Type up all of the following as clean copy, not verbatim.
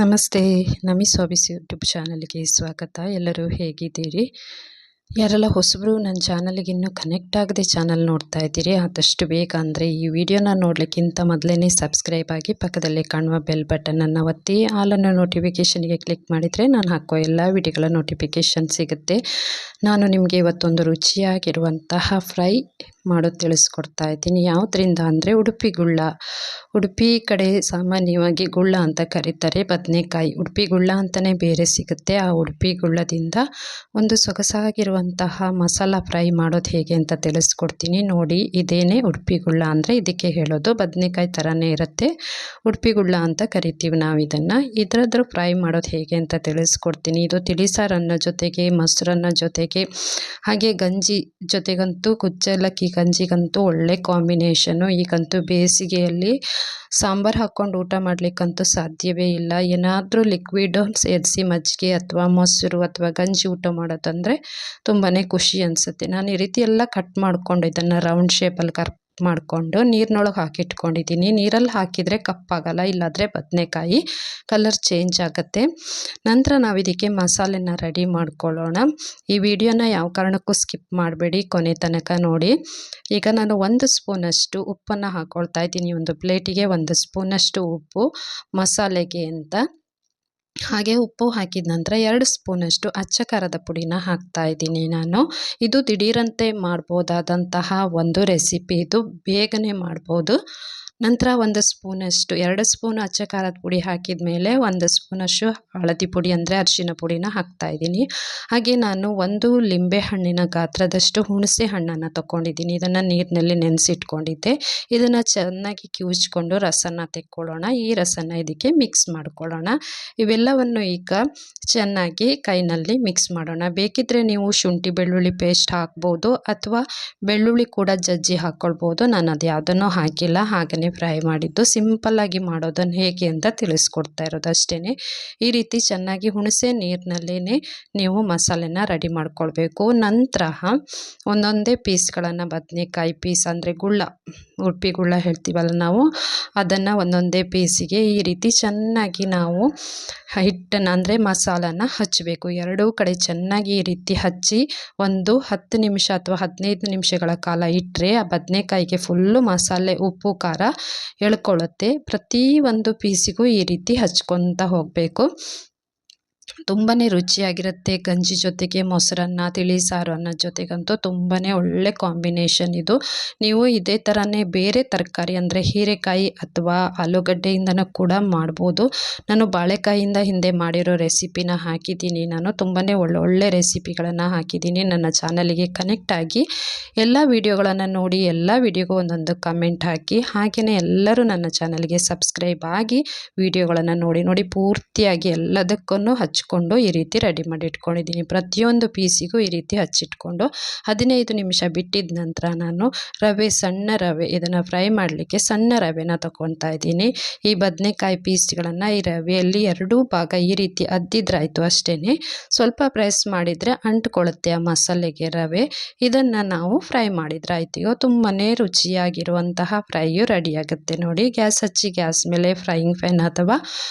ನಮಸ್ತೆ. ನಮಿ ಸಾಬೀಸ್ ಯೂಟ್ಯೂಬ್ ಚಾನಲ್‌ಗೆ ಸ್ವಾಗತ. ಎಲ್ಲರೂ ಹೇಗಿದ್ದೀರಿ? ಯಾರೆಲ್ಲ ಹೊಸಬರು ನನ್ನ ಚಾನಲ್‌ಗೆ ಇನ್ನೂ ಕನೆಕ್ಟ್ ಆಗದೆ ಚಾನಲ್ ನೋಡ್ತಾ ಇದ್ದೀರಿ, ಆದಷ್ಟು ಬೇಗ ಅಂದರೆ ಈ ವಿಡಿಯೋನ ನೋಡಲಿಕ್ಕಿಂತ ಮೊದಲೇ ಸಬ್ಸ್ಕ್ರೈಬ್ ಆಗಿ ಪಕ್ಕದಲ್ಲಿ ಕಾಣುವ ಬೆಲ್ ಬಟನನ್ನು ಒತ್ತಿ ಆಲ್ ಅನ್ನೋ ನೋಟಿಫಿಕೇಷನ್ಗೆ ಕ್ಲಿಕ್ ಮಾಡಿದರೆ ನಾನು ಹಾಕೋ ಎಲ್ಲ ವಿಡಿಯೋಗಳ ನೋಟಿಫಿಕೇಷನ್ ಸಿಗುತ್ತೆ. ನಾನು ನಿಮಗೆ ಇವತ್ತೊಂದು ರುಚಿಯಾಗಿರುವಂತಹ ಫ್ರೈ ಮಾಡೋದು ತಿಳಿಸ್ಕೊಡ್ತಾ ಇದ್ದೀನಿ. ಯಾವುದರಿಂದ ಅಂದರೆ ಉಡುಪಿ ಗುಳ್ಳ. ಉಡುಪಿ ಕಡೆ ಸಾಮಾನ್ಯವಾಗಿ ಗುಳ್ಳ ಅಂತ ಕರೀತಾರೆ ಬದನೆಕಾಯಿ. ಉಡುಪಿ ಗುಳ್ಳ ಅಂತಲೇ ಬೇರೆ ಸಿಗುತ್ತೆ. ಆ ಉಡುಪಿ ಗುಳ್ಳದಿಂದ ಒಂದು ಸೊಗಸಾಗಿರುವಂತಹ ಮಸಾಲ ಫ್ರೈ ಮಾಡೋದು ಹೇಗೆ ಅಂತ ತಿಳಿಸ್ಕೊಡ್ತೀನಿ ನೋಡಿ. ಇದೇನೇ ಉಡುಪಿ ಗುಳ್ಳ ಅಂದರೆ ಇದಕ್ಕೆ ಹೇಳೋದು. ಬದನೆಕಾಯಿ ಥರನೇ ಇರುತ್ತೆ, ಉಡುಪಿ ಗುಳ್ಳ ಅಂತ ಕರಿತೀವಿ ನಾವು ಇದನ್ನು. ಇದರದ್ದು ಫ್ರೈ ಮಾಡೋದು ಹೇಗೆ ಅಂತ ತಿಳಿಸ್ಕೊಡ್ತೀನಿ. ಇದು ತಿಳಿಸಾರನ್ನ ಜೊತೆಗೆ, ಮೊಸರನ್ನ ಜೊತೆಗೆ, ಹಾಗೆ ಗಂಜಿ ಜೊತೆಗಂತೂ, ಕುಚ್ಚಲಕ್ಕಿ ಗಂಜಿಗಂತೂ ಒಳ್ಳೆ ಕಾಂಬಿನೇಷನ್ನು. ಈಗಂತೂ ಬೇಸಿಗೆಯಲ್ಲಿ ಸಾಂಬಾರು ಹಾಕ್ಕೊಂಡು ಊಟ ಮಾಡಲಿಕ್ಕಂತೂ ಸಾಧ್ಯವೇ ಇಲ್ಲ. ಏನಾದರೂ ಲಿಕ್ವಿಡ್ ಸೇರಿಸಿ ಮಜ್ಜಿಗೆ ಅಥವಾ ಮೊಸರು ಅಥವಾ ಗಂಜಿ ಊಟ ಮಾಡೋದಂದರೆ ತುಂಬಾ ಖುಷಿ ಅನಿಸುತ್ತೆ. ನಾನು ಈ ರೀತಿ ಎಲ್ಲ ಕಟ್ ಮಾಡಿಕೊಂಡು ಇದನ್ನು ರೌಂಡ್ ಶೇಪಲ್ಲಿ ಮಾಡಿಕೊಂಡು ನೀರಿನೊಳಗೆ ಹಾಕಿಟ್ಕೊಂಡಿದ್ದೀನಿ. ನೀರಲ್ಲಿ ಹಾಕಿದರೆ ಕಪ್ಪಾಗಲ್ಲ, ಇಲ್ಲಾಂದರೆ ಬದನೆಕಾಯಿ ಕಲರ್ ಚೇಂಜ್ ಆಗುತ್ತೆ. ನಂತರ ನಾವು ಇದಕ್ಕೆ ಮಸಾಲೆನ ರೆಡಿ ಮಾಡ್ಕೊಳ್ಳೋಣ. ಈ ವಿಡಿಯೋನ ಯಾವ ಕಾರಣಕ್ಕೂ ಸ್ಕಿಪ್ ಮಾಡಬೇಡಿ, ಕೊನೆ ತನಕ ನೋಡಿ. ಈಗ ನಾನು 1 ಸ್ಪೂನಷ್ಟು ಉಪ್ಪನ್ನು ಹಾಕ್ಕೊಳ್ತಾ ಇದ್ದೀನಿ. ಒಂದು ಪ್ಲೇಟಿಗೆ 1 ಸ್ಪೂನಷ್ಟು ಉಪ್ಪು ಮಸಾಲೆಗೆ ಅಂತ. ಹಾಗೆ ಉಪ್ಪು ಹಾಕಿದ ನಂತರ 2 ಸ್ಪೂನಷ್ಟು ಅಚ್ಚ ಖಾರದ ಪುಡಿನ ಹಾಕ್ತಾ ಇದ್ದೀನಿ ನಾನು. ಇದು ದಿಢೀರಂತೆ ಮಾಡ್ಬೋದಾದಂತಹ ಒಂದು ರೆಸಿಪಿ. ಇದು ಬೇಗನೆ ಮಾಡ್ಬೋದು. ನಂತರ 1 ಸ್ಪೂನಷ್ಟು 2 ಸ್ಪೂನ್ ಅಚ್ಚ ಖಾರದ ಪುಡಿ ಹಾಕಿದ ಮೇಲೆ 1 ಸ್ಪೂನಷ್ಟು ಹಳದಿ ಪುಡಿ ಅಂದರೆ ಅರಿಶಿನ ಪುಡಿನ ಹಾಕ್ತಾ ಇದ್ದೀನಿ. ಹಾಗೆ ನಾನು 1 ಲಿಂಬೆ ಹಣ್ಣಿನ ಗಾತ್ರದಷ್ಟು ಹುಣಸೆ ಹಣ್ಣನ್ನು ತೊಗೊಂಡಿದ್ದೀನಿ. ಇದನ್ನು ನೀರಿನಲ್ಲಿ ನೆನೆಸಿಟ್ಕೊಂಡಿದ್ದೆ. ಇದನ್ನು ಚೆನ್ನಾಗಿ ಕಿವುಚ್ಕೊಂಡು ರಸನ ತೆಕ್ಕೊಳ್ಳೋಣ. ಈ ರಸನ ಇದಕ್ಕೆ ಮಿಕ್ಸ್ ಮಾಡ್ಕೊಳ್ಳೋಣ. ಇವೆಲ್ಲವನ್ನು ಈಗ ಚೆನ್ನಾಗಿ ಕೈನಲ್ಲಿ ಮಿಕ್ಸ್ ಮಾಡೋಣ. ಬೇಕಿದ್ದರೆ ನೀವು ಶುಂಠಿ ಬೆಳ್ಳುಳ್ಳಿ ಪೇಸ್ಟ್ ಹಾಕ್ಬೋದು ಅಥವಾ ಬೆಳ್ಳುಳ್ಳಿ ಕೂಡ ಜಜ್ಜಿ ಹಾಕ್ಕೊಳ್ಬೋದು. ನಾನು ಅದು ಯಾವುದನ್ನು ಹಾಕಿಲ್ಲ, ಹಾಗೆಯೇ ಫ್ರೈ ಮಾಡಿದ್ದು. ಸಿಂಪಲ್ಲಾಗಿ ಮಾಡೋದನ್ನು ಹೇಗೆ ಅಂತ ತಿಳಿಸ್ಕೊಡ್ತಾ ಇರೋದು ಅಷ್ಟೇ. ಈ ರೀತಿ ಚೆನ್ನಾಗಿ ಹುಣಸೆ ನೀರಿನಲ್ಲೇ ನೀವು ಮಸಾಲೆನ ರೆಡಿ ಮಾಡ್ಕೊಳ್ಬೇಕು. ನಂತರ ಒಂದೊಂದೇ ಪೀಸ್ಗಳನ್ನು, ಬದನೆಕಾಯಿ ಪೀಸ್ ಅಂದರೆ ಗುಳ್ಳ, ಉಡುಪಿ ಗುಳ್ಳ ಹೇಳ್ತೀವಲ್ಲ ನಾವು, ಅದನ್ನು ಒಂದೊಂದೇ ಪೀಸಿಗೆ ಈ ರೀತಿ ಚೆನ್ನಾಗಿ ನಾವು ಹಿಟ್ಟನ್ನು ಅಂದರೆ ಮಸಾಲನ ಹಚ್ಚಬೇಕು. ಎರಡೂ ಕಡೆ ಚೆನ್ನಾಗಿ ಈ ರೀತಿ ಹಚ್ಚಿ ಒಂದು 10 ನಿಮಿಷ ಅಥವಾ 15 ನಿಮಿಷಗಳ ಕಾಲ ಇಟ್ಟರೆ ಆ ಬದನೆಕಾಯಿಗೆ ಫುಲ್ಲು ಮಸಾಲೆ, ಉಪ್ಪು, ಖಾರ ಎಳ್ಕೊಳ್ಳುತ್ತೆ. ಪ್ರತಿ ಒಂದು ಪೀಸಿಗೂ ಈ ರೀತಿ ಹಚ್ಕೊತಾ ಹೋಗಬೇಕು. ತುಂಬಾ ರುಚಿಯಾಗಿರುತ್ತೆ. ಗಂಜಿ ಜೊತೆಗೆ, ಮೊಸರನ್ನ, ತಿಳಿ ಸಾರು ಅನ್ನದ ಜೊತೆಗಂತೂ ತುಂಬಾ ಒಳ್ಳೆ ಕಾಂಬಿನೇಷನ್ ಇದು. ನೀವು ಇದೇ ಥರನೇ ಬೇರೆ ತರಕಾರಿ ಅಂದರೆ ಹೀರೆಕಾಯಿ ಅಥವಾ ಆಲೂಗಡ್ಡೆಯಿಂದನೂ ಕೂಡ ಮಾಡ್ಬೋದು. ನಾನು ಬಾಳೆಕಾಯಿಯಿಂದ ಹಿಂದೆ ಮಾಡಿರೋ ರೆಸಿಪಿನ ಹಾಕಿದ್ದೀನಿ. ನಾನು ತುಂಬಾ ಒಳ್ಳೊಳ್ಳೆ ರೆಸಿಪಿಗಳನ್ನು ಹಾಕಿದ್ದೀನಿ ನನ್ನ ಚಾನಲಿಗೆ. ಕನೆಕ್ಟ್ ಆಗಿ ಎಲ್ಲ ವಿಡಿಯೋಗಳನ್ನು ನೋಡಿ, ಎಲ್ಲ ವಿಡಿಯೋಗೂ ಒಂದೊಂದು ಕಮೆಂಟ್ ಹಾಕಿ, ಹಾಗೆಯೇ ಎಲ್ಲರೂ ನನ್ನ ಚಾನಲ್ಗೆ ಸಬ್ಸ್ಕ್ರೈಬ್ ಆಗಿ ವಿಡಿಯೋಗಳನ್ನು ನೋಡಿ ಪೂರ್ತಿಯಾಗಿ ಎಲ್ಲದಕ್ಕೂ ಹಚ್ಕೊಂಡು ಈ ರೀತಿ ರೆಡಿ ಮಾಡಿ ಇಟ್ಕೊಂಡಿದ್ದೀನಿ. ಪ್ರತಿಯೊಂದು ಪೀಸಿಗೂ ಈ ರೀತಿ ಹಚ್ಚಿಟ್ಕೊಂಡು 15 ನಿಮಿಷ ಬಿಟ್ಟಿದ ನಂತರ ನಾನು ರವೆ, ಸಣ್ಣ ರವೆ, ಇದನ್ನು ಫ್ರೈ ಮಾಡಲಿಕ್ಕೆ ಸಣ್ಣ ರವೆನ ತಗೊತಾ ಇದ್ದೀನಿ. ಈ ಬದನೆಕಾಯಿ ಪೀಸ್ಗಳನ್ನು ಈ ರವೆಯಲ್ಲಿ 2 ಭಾಗ ಈ ರೀತಿ ಅದ್ದಿದ್ರಾಯ್ತು ಅಷ್ಟೇ. ಸ್ವಲ್ಪ ಪ್ರೆಸ್ ಮಾಡಿದರೆ ಅಂಟ್ಕೊಳ್ಳುತ್ತೆ ಆ ಮಸಾಲೆಗೆ ರವೆ. ಇದನ್ನು ನಾವು ಫ್ರೈ ಮಾಡಿದ್ರಾಯ್ತು. ತುಂಬಾ ರುಚಿಯಾಗಿರುವಂತಹ ಫ್ರೈಯು ರೆಡಿಯಾಗುತ್ತೆ ನೋಡಿ. ಗ್ಯಾಸ್ ಹಚ್ಚಿ ಗ್ಯಾಸ್ ಮೇಲೆ ಫ್ರೈಯಿಂಗ್ ಪ್ಯಾನ್ ಅಥವಾ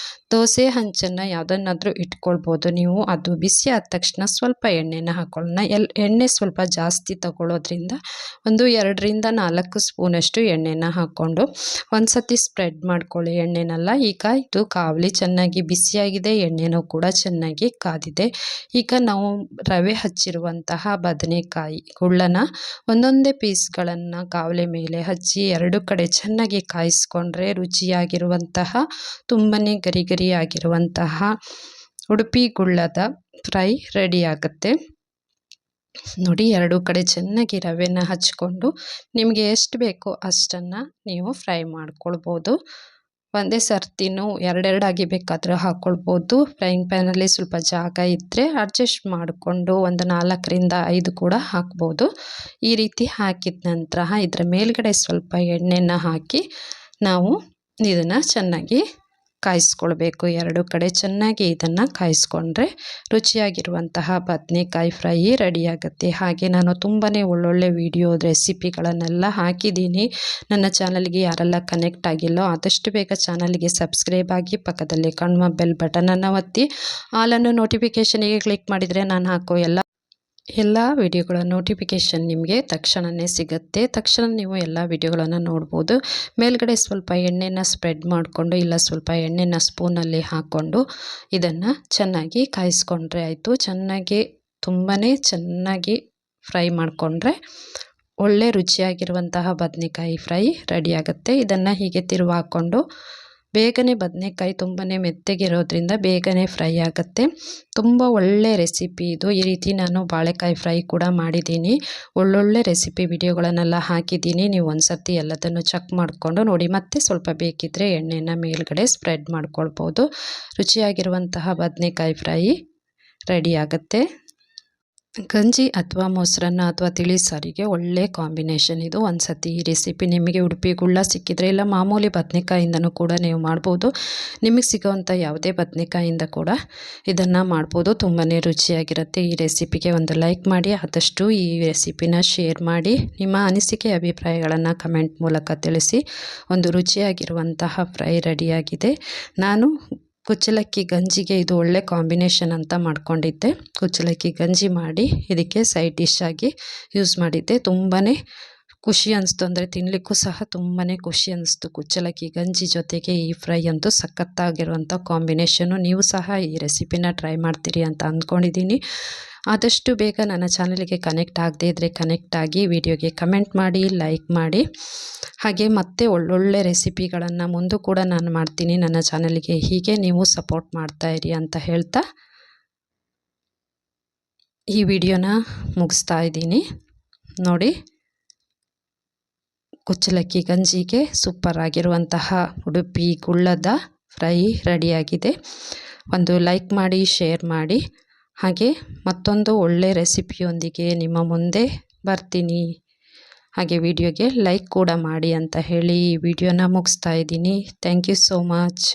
ದೋಸೆ ಹಂಚನ್ನು ಯಾವುದನ್ನಾದರೂ ಇಟ್ಕೊಳ್ಬೋದು ನೀವು. ಅದು ಬಿಸಿ ಆದ ತಕ್ಷಣ ಸ್ವಲ್ಪ ಎಣ್ಣೆನ ಹಾಕೊಳ್ಳೋಣ. ಎಣ್ಣೆ ಸ್ವಲ್ಪ ಜಾಸ್ತಿ ತಗೊಳ್ಳೋದ್ರಿಂದ ಒಂದು 2ರಿಂದ 4 ಸ್ಪೂನಷ್ಟು ಎಣ್ಣೆನ ಹಾಕ್ಕೊಂಡು ಒಂದು ಸತಿ ಸ್ಪ್ರೆಡ್ ಮಾಡ್ಕೊಳ್ಳಿ ಎಣ್ಣೆನೆಲ್ಲ. ಈಗ ಇದು ಕಾವಲಿ ಚೆನ್ನಾಗಿ ಬಿಸಿಯಾಗಿದೆ, ಎಣ್ಣೆನೂ ಕೂಡ ಚೆನ್ನಾಗಿ ಕಾದಿದೆ. ಈಗ ನಾವು ರವೆ ಹಚ್ಚಿರುವಂತಹ ಬದನೆಕಾಯಿ ಗುಳ್ಳನ ಒಂದೊಂದೇ ಪೀಸ್ಗಳನ್ನು ಕಾವಲಿ ಮೇಲೆ ಹಚ್ಚಿ 2 ಕಡೆ ಚೆನ್ನಾಗಿ ಕಾಯಿಸ್ಕೊಂಡ್ರೆ ರುಚಿಯಾಗಿರುವಂತಹ ತುಂಬಾ ಗರಿ ಆಗಿರುವಂತಹ ಉಡುಪಿ ಗುಳ್ಳದ ಫ್ರೈ ರೆಡಿ ಆಗುತ್ತೆ ನೋಡಿ. 2 ಕಡೆ ಚೆನ್ನಾಗಿ ರವೆನ ಹಚ್ಕೊಂಡು ನಿಮಗೆ ಎಷ್ಟು ಬೇಕೋ ಅಷ್ಟನ್ನು ನೀವು ಫ್ರೈ ಮಾಡ್ಕೊಳ್ಬೋದು. ಒಂದೇ ಸರ್ತಿನೂ 2 ಆಗಿ ಬೇಕಾದರೂ ಹಾಕ್ಕೊಳ್ಬೋದು. ಫ್ರೈಯಿಂಗ್ ಪ್ಯಾನಲ್ಲಿ ಸ್ವಲ್ಪ ಜಾಗ ಇದ್ದರೆ ಅಡ್ಜಸ್ಟ್ ಮಾಡಿಕೊಂಡು ಒಂದು 4ರಿಂದ 5 ಕೂಡ ಹಾಕ್ಬೋದು. ಈ ರೀತಿ ಹಾಕಿದ ನಂತರ ಇದರ ಮೇಲ್ಗಡೆ ಸ್ವಲ್ಪ ಎಣ್ಣೆನ ಹಾಕಿ ನಾವು ಇದನ್ನು ಚೆನ್ನಾಗಿ ಕಾಯಿಸ್ಕೊಳ್ಬೇಕು. ಎರಡು ಕಡೆ ಚೆನ್ನಾಗಿ ಇದನ್ನು ಕಾಯಿಸ್ಕೊಂಡ್ರೆ ರುಚಿಯಾಗಿರುವಂತಹ ಬದನೆಕಾಯಿ ಫ್ರೈ ರೆಡಿಯಾಗುತ್ತೆ. ಹಾಗೆ ನಾನು ತುಂಬಾ ಒಳ್ಳೊಳ್ಳೆ ವಿಡಿಯೋ ರೆಸಿಪಿಗಳನ್ನೆಲ್ಲ ಹಾಕಿದ್ದೀನಿ. ನನ್ನ ಚಾನಲ್ಗೆ ಯಾರೆಲ್ಲ ಕನೆಕ್ಟ್ ಆಗಿಲ್ಲೋ ಆದಷ್ಟು ಬೇಗ ಚಾನಲ್ಗೆ ಸಬ್ಸ್ಕ್ರೈಬ್ ಆಗಿ, ಪಕ್ಕದಲ್ಲಿ ಕಾಣುವ ಬೆಲ್ ಬಟನನ್ನು ಒತ್ತಿ ಆಲನ್ನು ನೋಟಿಫಿಕೇಷನಿಗೆ ಕ್ಲಿಕ್ ಮಾಡಿದರೆ ನಾನು ಹಾಕೋ ಎಲ್ಲ ವಿಡಿಯೋಗಳ ನೋಟಿಫಿಕೇಷನ್ ನಿಮಗೆ ತಕ್ಷಣವೇ ಸಿಗುತ್ತೆ. ತಕ್ಷಣ ನೀವು ಎಲ್ಲ ವಿಡಿಯೋಗಳನ್ನು ನೋಡ್ಬೋದು. ಮೇಲ್ಗಡೆ ಸ್ವಲ್ಪ ಎಣ್ಣೆನ ಸ್ಪ್ರೆಡ್ ಮಾಡಿಕೊಂಡು, ಇಲ್ಲ ಸ್ವಲ್ಪ ಎಣ್ಣೆನ ಸ್ಪೂನಲ್ಲಿ ಹಾಕ್ಕೊಂಡು ಇದನ್ನು ಚೆನ್ನಾಗಿ ಕಾಯಿಸ್ಕೊಂಡ್ರೆ ಆಯಿತು. ತುಂಬಾ ಚೆನ್ನಾಗಿ ಫ್ರೈ ಮಾಡಿಕೊಂಡ್ರೆ ಒಳ್ಳೆ ರುಚಿಯಾಗಿರುವಂತಹ ಬದನೆಕಾಯಿ ಫ್ರೈ ರೆಡಿಯಾಗುತ್ತೆ. ಇದನ್ನು ಹೀಗೆ ತಿರುವು ಹಾಕ್ಕೊಂಡು ಬೇಗನೆ ಬದನೆಕಾಯಿ ತುಂಬಾ ಮೆತ್ತಗಿರೋದ್ರಿಂದ ಬೇಗನೆ ಫ್ರೈ ಆಗುತ್ತೆ. ತುಂಬ ಒಳ್ಳೆ ರೆಸಿಪಿ ಇದು. ಈ ರೀತಿ ನಾನು ಬಾಳೆಕಾಯಿ ಫ್ರೈ ಕೂಡ ಮಾಡಿದ್ದೀನಿ. ಒಳ್ಳೊಳ್ಳೆ ರೆಸಿಪಿ ವಿಡಿಯೋಗಳನ್ನೆಲ್ಲ ಹಾಕಿದ್ದೀನಿ. ನೀವು ಒಂದು ಸರ್ತಿ ಎಲ್ಲದನ್ನು ಚೆಕ್ ಮಾಡಿಕೊಂಡು ನೋಡಿ. ಮತ್ತೆ ಸ್ವಲ್ಪ ಬೇಕಿದ್ದರೆ ಎಣ್ಣೆನ ಮೇಲ್ಗಡೆ ಸ್ಪ್ರೆಡ್ ಮಾಡ್ಕೊಳ್ಬೋದು. ರುಚಿಯಾಗಿರುವಂತಹ ಬದನೆಕಾಯಿ ಫ್ರೈ ರೆಡಿಯಾಗುತ್ತೆ. ಗಂಜಿ ಅಥವಾ ಮೊಸರನ್ನ ಅಥವಾ ತಿಳಿ ಸಾರಿಗೆ ಒಳ್ಳೆ ಕಾಂಬಿನೇಷನ್ ಇದು. ಒಂದು ಸತಿ ಈ ರೆಸಿಪಿ ನಿಮಗೆ ಉಡುಪಿ ಗುಳ್ಳ ಸಿಕ್ಕಿದರೆ, ಇಲ್ಲ ಮಾಮೂಲಿ ಬದನೆಕಾಯಿಂದನೂ ಕೂಡ ನೀವು ಮಾಡ್ಬೋದು. ನಿಮಗೆ ಸಿಗೋವಂಥ ಯಾವುದೇ ಬದನೆಕಾಯಿಂದ ಕೂಡ ಇದನ್ನು ಮಾಡ್ಬೋದು. ತುಂಬಾ ರುಚಿಯಾಗಿರುತ್ತೆ. ಈ ರೆಸಿಪಿಗೆ ಒಂದು ಲೈಕ್ ಮಾಡಿ, ಆದಷ್ಟು ಈ ರೆಸಿಪಿನ ಶೇರ್ ಮಾಡಿ. ನಿಮ್ಮ ಅನಿಸಿಕೆ ಅಭಿಪ್ರಾಯಗಳನ್ನು ಕಮೆಂಟ್ ಮೂಲಕ ತಿಳಿಸಿ. ಒಂದು ರುಚಿಯಾಗಿರುವಂತಹ ಫ್ರೈ ರೆಡಿಯಾಗಿದೆ. ನಾನು ಕುಚ್ಚಲಕ್ಕಿ ಗಂಜಿಗೆ ಇದು ಒಳ್ಳೆ ಕಾಂಬಿನೇಷನ್ ಅಂತ ಮಾಡ್ಕೊಂಡಿದ್ದೆ. ಕುಚ್ಚಲಕ್ಕಿ ಗಂಜಿ ಮಾಡಿ ಇದಕ್ಕೆ ಸೈಡ್ ಡಿಶ್ ಆಗಿ ಯೂಸ್ ಮಾಡಿದ್ದೆ. ತುಂಬಾ ಖುಷಿ ಅನಿಸ್ತು, ಅಂದರೆ ತಿನ್ನಲಿಕ್ಕೂ ಸಹ ತುಂಬಾ ಖುಷಿ ಅನಿಸ್ತು. ಕುಚ್ಚಲಕ್ಕಿ ಗಂಜಿ ಜೊತೆಗೆ ಈ ಫ್ರೈ ಅಂತೂ ಸಖತ್ತಾಗಿರುವಂಥ ಕಾಂಬಿನೇಷನ್ನು. ನೀವು ಸಹ ಈ ರೆಸಿಪಿನ ಟ್ರೈ ಮಾಡ್ತೀರಿ ಅಂತ ಅಂದ್ಕೊಂಡಿದ್ದೀನಿ. ಆದಷ್ಟು ಬೇಗ ನನ್ನ ಚಾನಲ್ಗೆ ಕನೆಕ್ಟ್ ಆಗದೇ ಇದ್ದರೆ ಕನೆಕ್ಟ್ ಆಗಿ, ವಿಡಿಯೋಗೆ ಕಮೆಂಟ್ ಮಾಡಿ, ಲೈಕ್ ಮಾಡಿ. ಹಾಗೆ ಮತ್ತೆ ಒಳ್ಳೊಳ್ಳೆ ರೆಸಿಪಿಗಳನ್ನು ಮುಂದೆ ಕೂಡ ನಾನು ಮಾಡ್ತೀನಿ. ನನ್ನ ಚಾನಲ್ಗೆ ಹೀಗೆ ನೀವು ಸಪೋರ್ಟ್ ಮಾಡ್ತಾಯಿರಿ ಅಂತ ಹೇಳ್ತಾ ಈ ವಿಡಿಯೋನ ಮುಗಿಸ್ತಾ ಇದ್ದೀನಿ. ನೋಡಿ, ಕುಚ್ಚಲಕ್ಕಿ ಗಂಜಿಗೆ ಸೂಪರ್ ಆಗಿರುವಂತಹ ಉಡುಪಿ ಗುಳ್ಳದ ಫ್ರೈ ರೆಡಿಯಾಗಿದೆ. ಒಂದು ಲೈಕ್ ಮಾಡಿ, ಶೇರ್ ಮಾಡಿ. ಹಾಗೆ ಮತ್ತೊಂದು ಒಳ್ಳೆ ರೆಸಿಪಿಯೊಂದಿಗೆ ನಿಮ್ಮ ಮುಂದೆ ಬರ್ತೀನಿ. ಹಾಗೆ ವಿಡಿಯೋಗೆ ಲೈಕ್ ಕೂಡ ಮಾಡಿ ಅಂತ ಹೇಳಿ ಈ ವಿಡಿಯೋನ ಮುಗಿಸ್ತಾ ಇದ್ದೀನಿ. Thank you so much.